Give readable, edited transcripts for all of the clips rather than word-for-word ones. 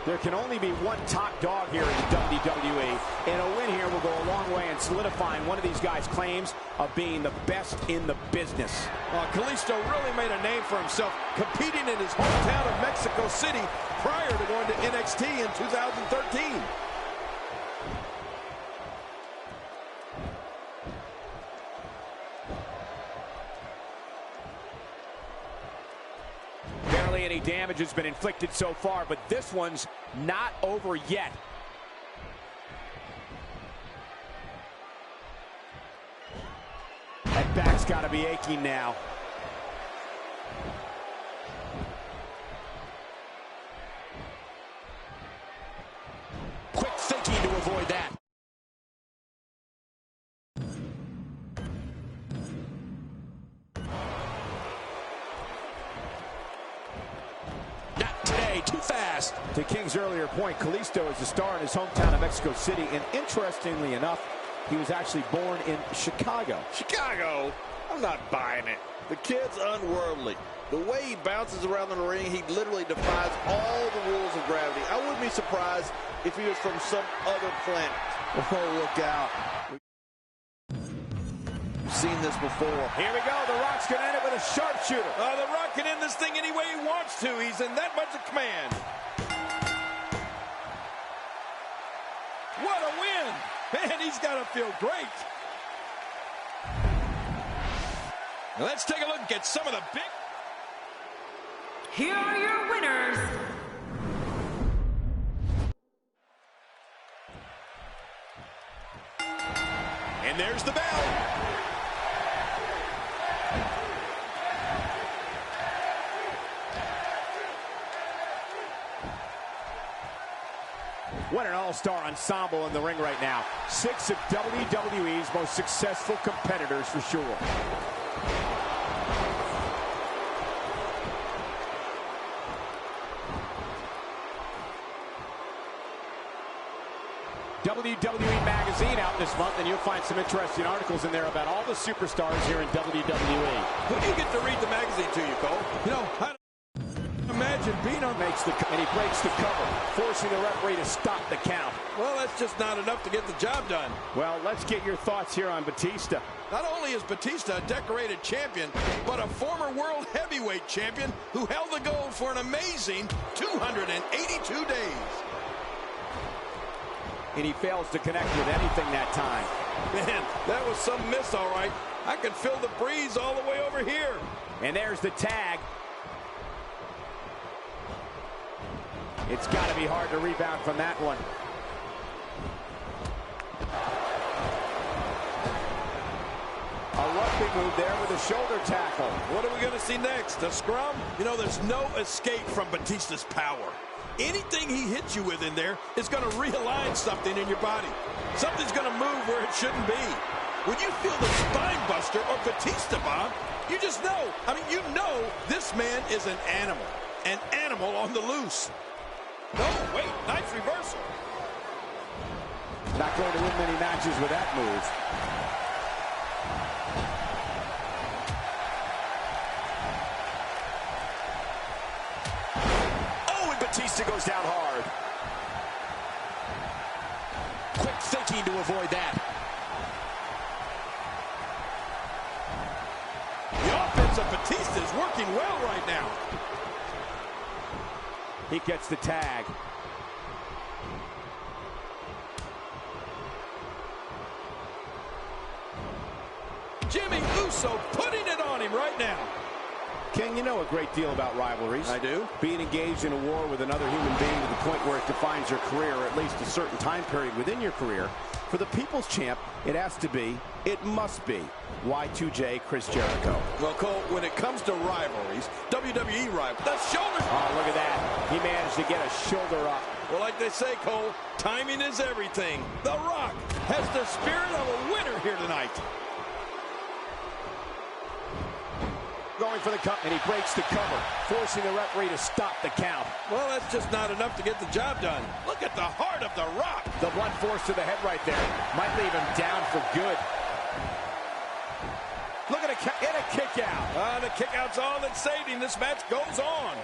There can only be one top dog here in the WWE, and a win here will go a long way in solidifying one of these guys' claims of being the best in the business. Kalisto really made a name for himself, competing in his hometown of Mexico City prior to going to NXT in 2013. Barely any damage has been inflicted so far, but this one's not over yet. That back's got to be aching now. Quick thinking to avoid that. Too fast. To King's earlier point, Kalisto is a star in his hometown of Mexico City, and interestingly enough, he was actually born in Chicago. Chicago? I'm not buying it. The kid's unworldly. The way he bounces around the ring, he literally defies all the rules of gravity. I wouldn't be surprised if he was from some other planet. Oh, look out. We've seen this before. Here we go. The Rock's going to end it with a sharpshooter. The Rock can end this thing any way he wants to. He's in that much of command. What a win. Man, he's got to feel great. Now let's take a look at some of the big... Here are your winners. And there's the bell. What an all-star ensemble in the ring right now. 6 of WWE's most successful competitors for sure. WWE Magazine out this month, and you'll find some interesting articles in there about all the superstars here in WWE. Who do you get to read the magazine to you, Cole? You know, imagine Bino makes and he breaks the cover, forcing the referee to stop the count. Well, that's just not enough to get the job done. Well, let's get your thoughts here on Batista. Not only is Batista a decorated champion, but a former world heavyweight champion who held the gold for an amazing 282 days. And he fails to connect with anything that time. Man, that was some miss, all right. I can feel the breeze all the way over here. And there's the tag. It's got to be hard to rebound from that one. A rugby move there with a shoulder tackle. What are we going to see next? A scrum? You know, there's no escape from Batista's power. Anything he hits you with in there is going to realign something in your body. Something's going to move where it shouldn't be. When you feel the spine buster or Batista bomb, you just know. I mean, you know this man is an animal on the loose. No, wait, nice reversal. Not going to win many matches with that move. Oh, and Batista goes down hard. Quick thinking to avoid that. The offense of Batista is working well right now. He gets the tag. Jimmy Uso putting it on him right now. King, you know a great deal about rivalries. I do. Being engaged in a war with another human being to the point where it defines your career, or at least a certain time period within your career. For the People's Champ, it has to be, it must be, Y2J Chris Jericho. Well, Cole, when it comes to rivalries, WWE rivalries, the shoulders. Oh, look at that. He managed to get a shoulder up. Well, like they say, Cole, timing is everything. The Rock has the spirit of a winner here tonight. Going for the cut, and he breaks the cover, forcing the referee to stop the count. Well, that's just not enough to get the job done. Look at the heart of the Rock. The blunt force to the head right there. Might leave him down for good. Look at a kick out. The kick out's all that's saving. This match goes on.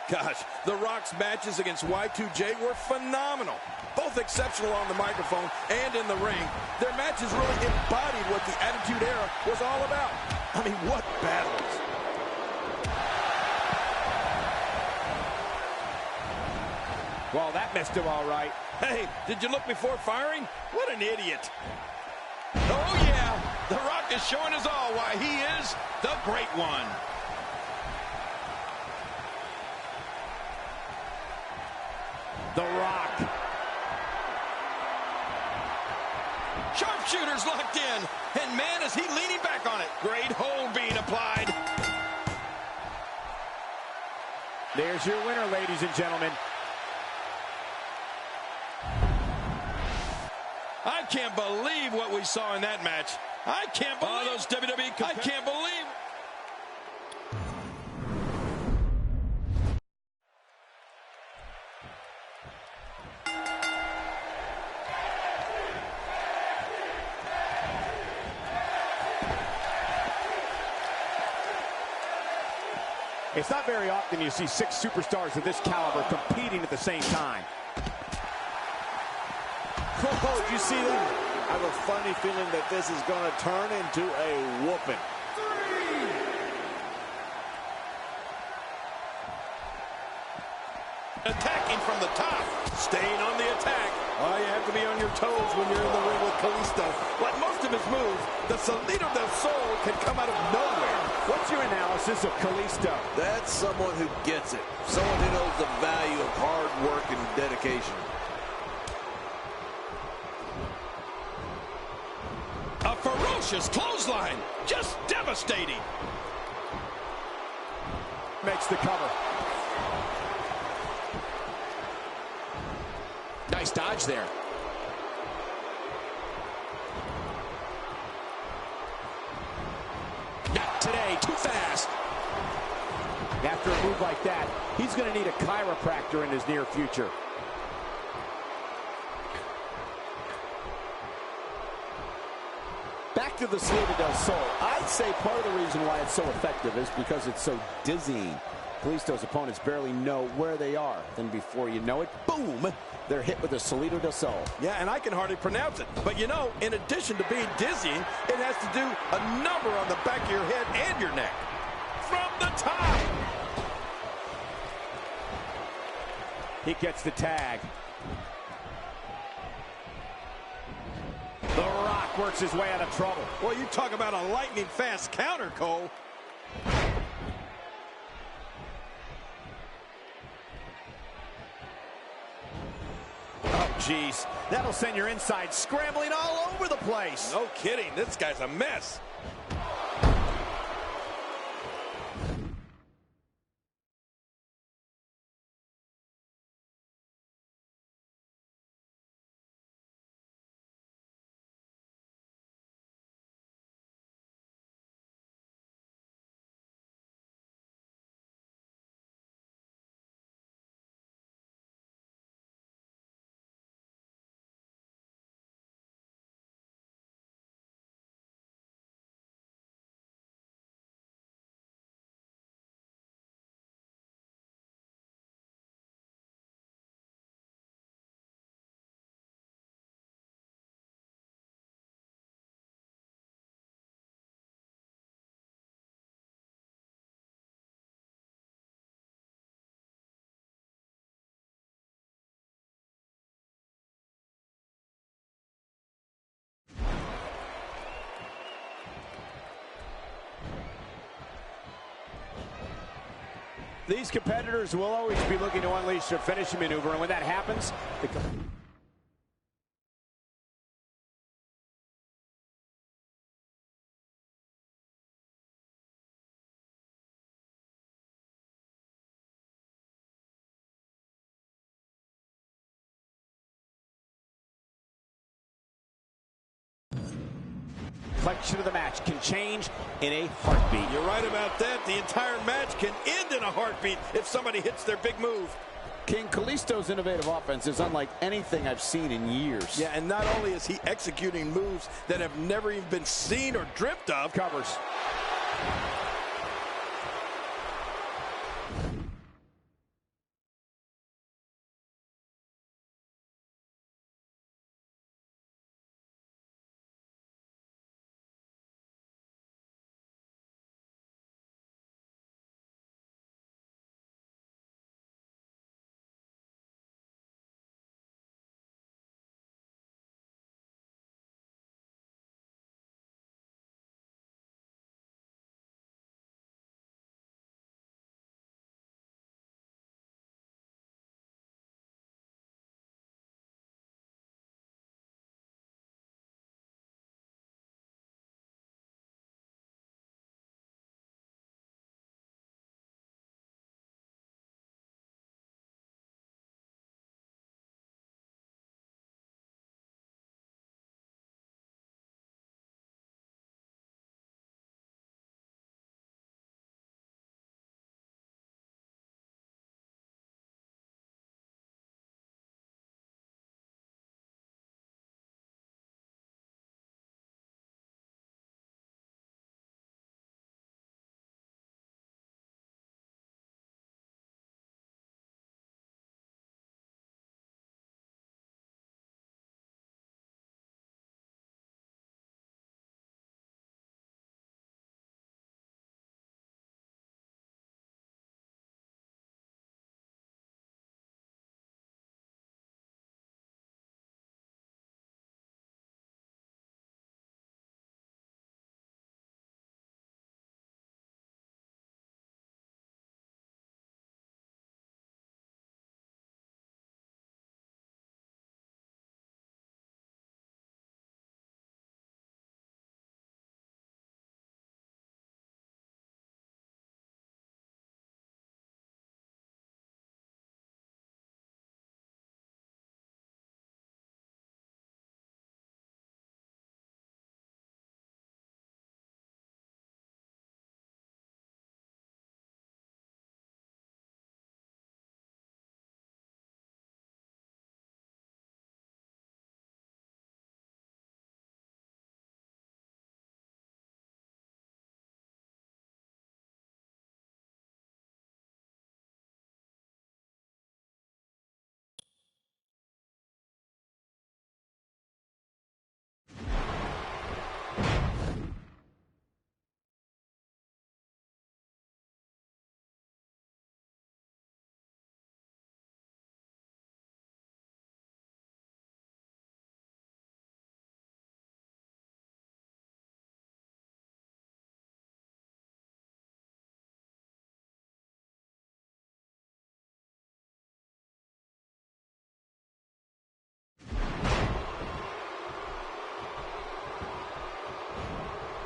Gosh, The Rock's matches against Y2J were phenomenal. Both exceptional on the microphone and in the ring. Their matches really embodied what the Attitude Era was all about. I mean, what battles. Well, that missed him all right. Hey, did you look before firing? What an idiot. Oh, yeah. The Rock is showing us all why he is the Great One. The Rock. Sharpshooter's locked in. And man, is he leaning back on it. Great hold being applied. There's your winner, ladies and gentlemen. I can't believe what we saw in that match. I can't believe those WWE. I can't believe. It's not very often you see 6 superstars of this caliber competing at the same time. Oh, did you see that? I have a funny feeling that this is going to turn into a whooping. Attacking from the top. Staying on the attack. Oh, you have to be on your toes when you're in the ring with Kalisto. Like most of his moves, the Salito del Sol can come out of nowhere. What's your analysis of Kalisto? That's someone who gets it. Someone who knows the value of hard work and dedication. A ferocious clothesline. Just devastating. Makes the cover. Nice dodge there. Not today, too fast. After a move like that, he's going to need a chiropractor in his near future. Back to the Salida del Sol. I'd say part of the reason why it's so effective is because it's so dizzying. Kalisto's opponents barely know where they are. Then before you know it, boom, they're hit with a Salida del Sol. Yeah, and I can hardly pronounce it. But you know, in addition to being dizzying, it has to do a number on the back of your head and your neck. From the top. He gets the tag. The Rock works his way out of trouble. Well, you talk about a lightning fast counter, Cole. Oh, jeez. That'll send your insides scrambling all over the place. No kidding. This guy's a mess. These competitors will always be looking to unleash their finishing maneuver, and when that happens, complexion of the match can change in a heartbeat. You're right about that. The entire match can end in a heartbeat if somebody hits their big move. King Kalisto's innovative offense is unlike anything I've seen in years. Yeah, and not only is he executing moves that have never even been seen or dreamt of. Covers.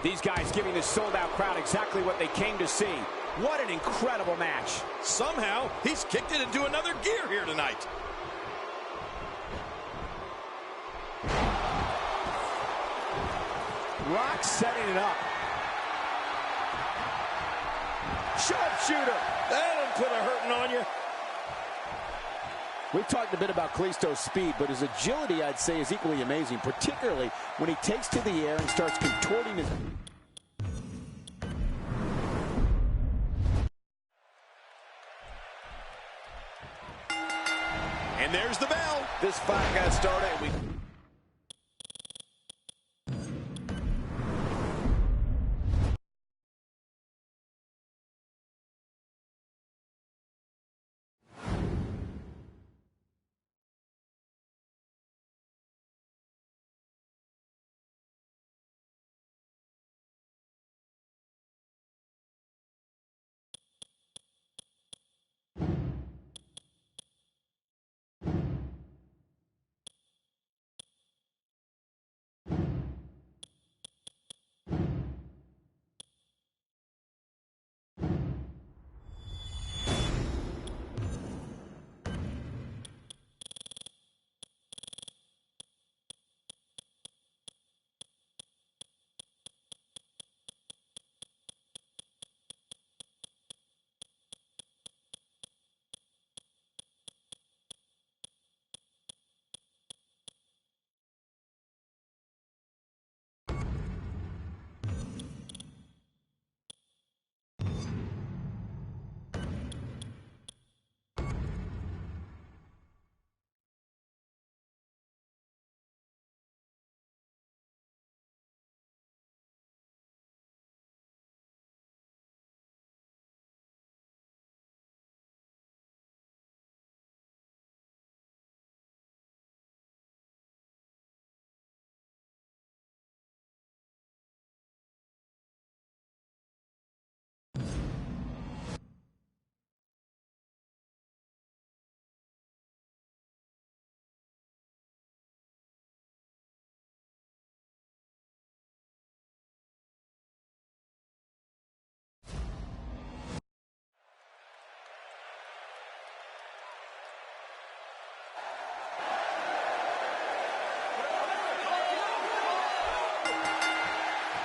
These guys giving this sold-out crowd exactly what they came to see. What an incredible match. Somehow, he's kicked it into another gear here tonight. Rock setting it up. Sharpshooter. That'll put a hurting on you. We talked a bit about Kalisto's speed, but his agility, I'd say, is equally amazing, particularly when he takes to the air and starts contorting his... And there's the bell. This fight got started.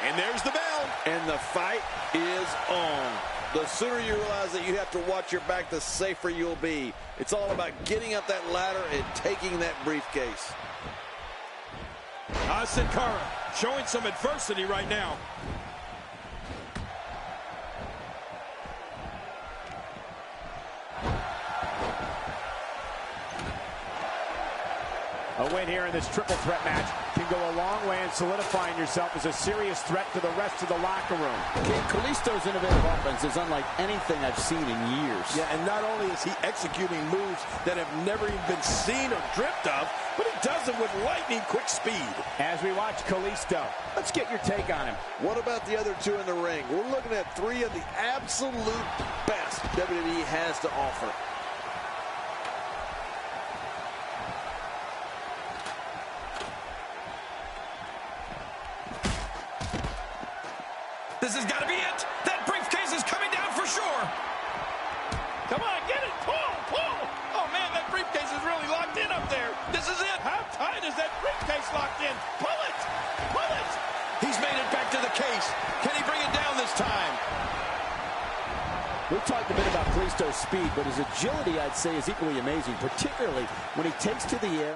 And there's the bell. And the fight is on. The sooner you realize that you have to watch your back, the safer you'll be. It's all about getting up that ladder and taking that briefcase. Sin Cara showing some adversity right now. A win here in this triple threat match can go a long way in solidifying yourself as a serious threat to the rest of the locker room. Kalisto's innovative offense is unlike anything I've seen in years. Yeah, and not only is he executing moves that have never even been seen or dreamt of, but he does it with lightning quick speed. As we watch Kalisto, let's get your take on him. What about the other two in the ring? We're looking at three of the absolute best WWE has to offer. This has got to be it. That briefcase is coming down for sure. Come on, get it. Pull, pull. Oh, man, that briefcase is really locked in up there. This is it. How tight is that briefcase locked in? Pull it. Pull it. He's made it back to the case. Can he bring it down this time? We talked a bit about Kalisto's speed, but his agility, I'd say, is equally amazing, particularly when he takes to the air.